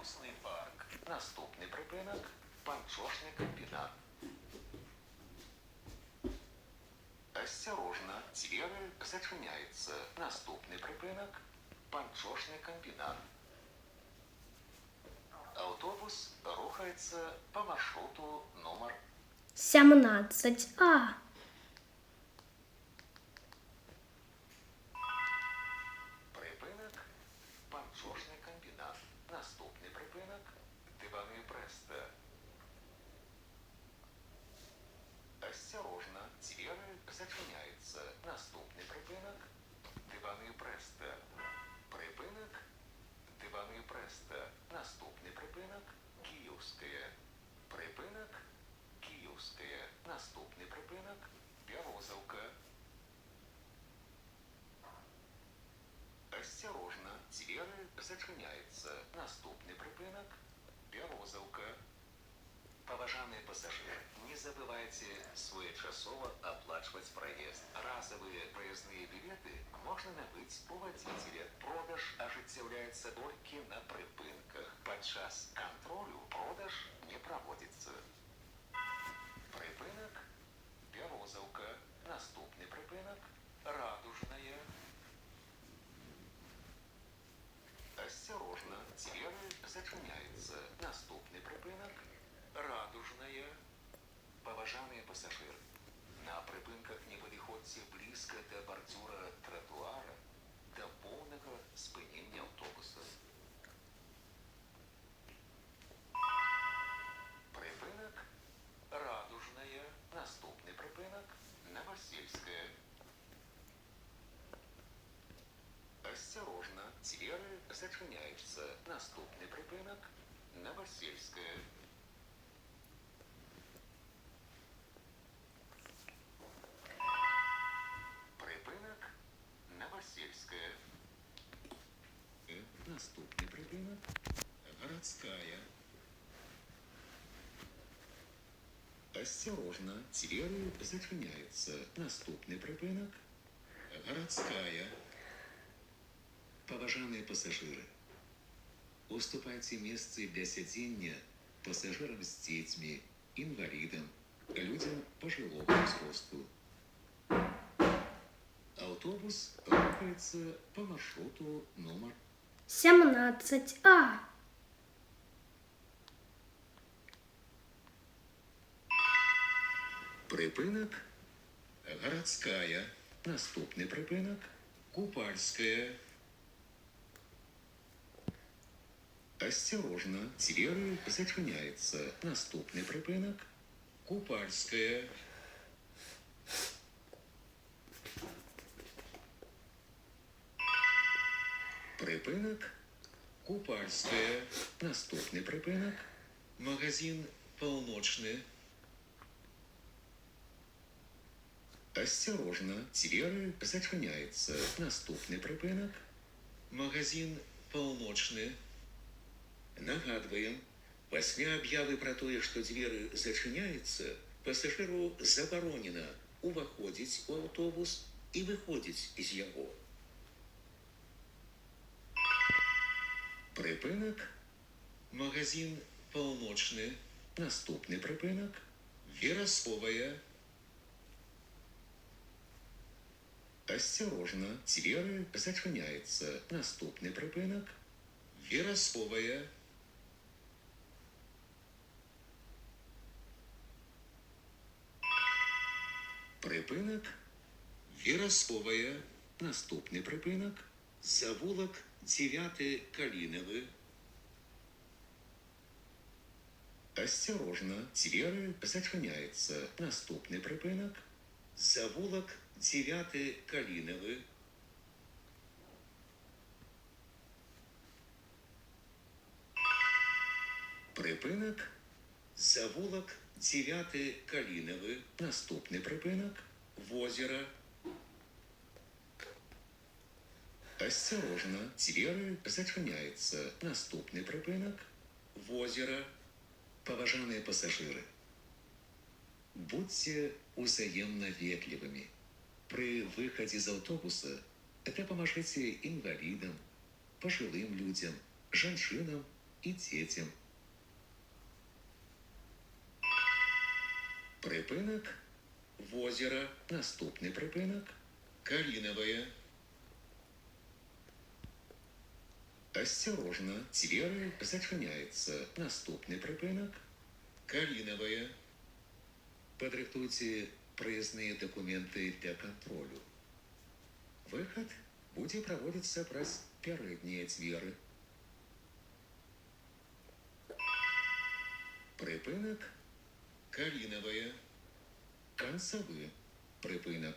Капусний парк. Наступний припинок – панчошний комбінат. Осторожно, двери зачиняються. Наступний припинок – панчошний комбінат. Автобус рухається по маршруту номер 17А. припинок – панчошний комбінат. Наступний припинок – дивани Бреста. Осторожно, двери зачиняються. Наступний припинок – дивани Бреста. Припинок – дивани Бреста. Наступний припинок – Київське. Припинок – Київське. Наступний припинок – Березовка. Осторожно, двери зачиняються. Наступний припинок – Березовка. Поважанные пассажиры, не забывайте своечасово оплачивать проезд. Разовые проездные билеты можно набыть у водителя. Продаж ажыццяўляецца толькі на прыпынках. Падчас кантролю продаж не проводится. Прыпынак – Березовка. Наступный прыпынак – Радужная. Осторожно, двери зачиняются. Наступный прыпынак – Радужная. Поважаныя пассажиры, на прыпынках не падыходзьце блізка да бардзюра тратуара да поўнага спынення аўтобуса. Прыпынак – Радужная. Наступны прыпынак – Новосельская. Осторожно, двери зачиняются. Наступный прыпынак – Новосельская. Припинок – Новосельская. Наступный припинок – Городская. Осторожно, двери зачиняются. Наступный припинок – Городская. Поважаныя пассажиры, уступайте месцы для сядзення пассажирам з дзецьмі, інвалідам, людям пожилого узросту. Автобус рухается по маршруту номер 17А. припинок – Городская. Наступний припинок – Купальская. Осторожно, двери зачиняются. Наступний припинок – Купальская. Припинок – Купальская. Наступний припинок – магазин Полночный. Осторожно, двери зачиняются. Наступний припинок – магазин Полночный. Нагадваем, пасля аб'явы пра тое, што дзверы зачыняюцца, пасажыру забаронена уваходзіць у аўтобус і выходзіць з яго. Прыпынак – магазин Полночный. Наступны прыпынак – Верасовая. Осторожно, двери зачиняются. Наступный прыпынак – Верасовая. Припинок – Верасовая. Наступний припинок – завулок 9 Калиновы. Осторожно, двери зачиняются. Наступний припинок – завулок 9 Калиновы. Припинок – завулок 9 Калиновы. Наступний припинок – Возера. Осторожно, двери зачиняются. Наступний припинок – Возера. Поважаныя пассажиры, будьте узаемно ветливыми. При выходе из автобуса дапамажыце инвалидам, пожилым людям, женщинам и детям. Припинок возера. Наступный припинок Калиновая. Осторожно, двери зачиняются. Наступный припинок Калиновая. Падрыхтуйце проездные документы для контролю. Выход будет проводиться праз передние двери. Припинок Калиновая. Концевый припинок.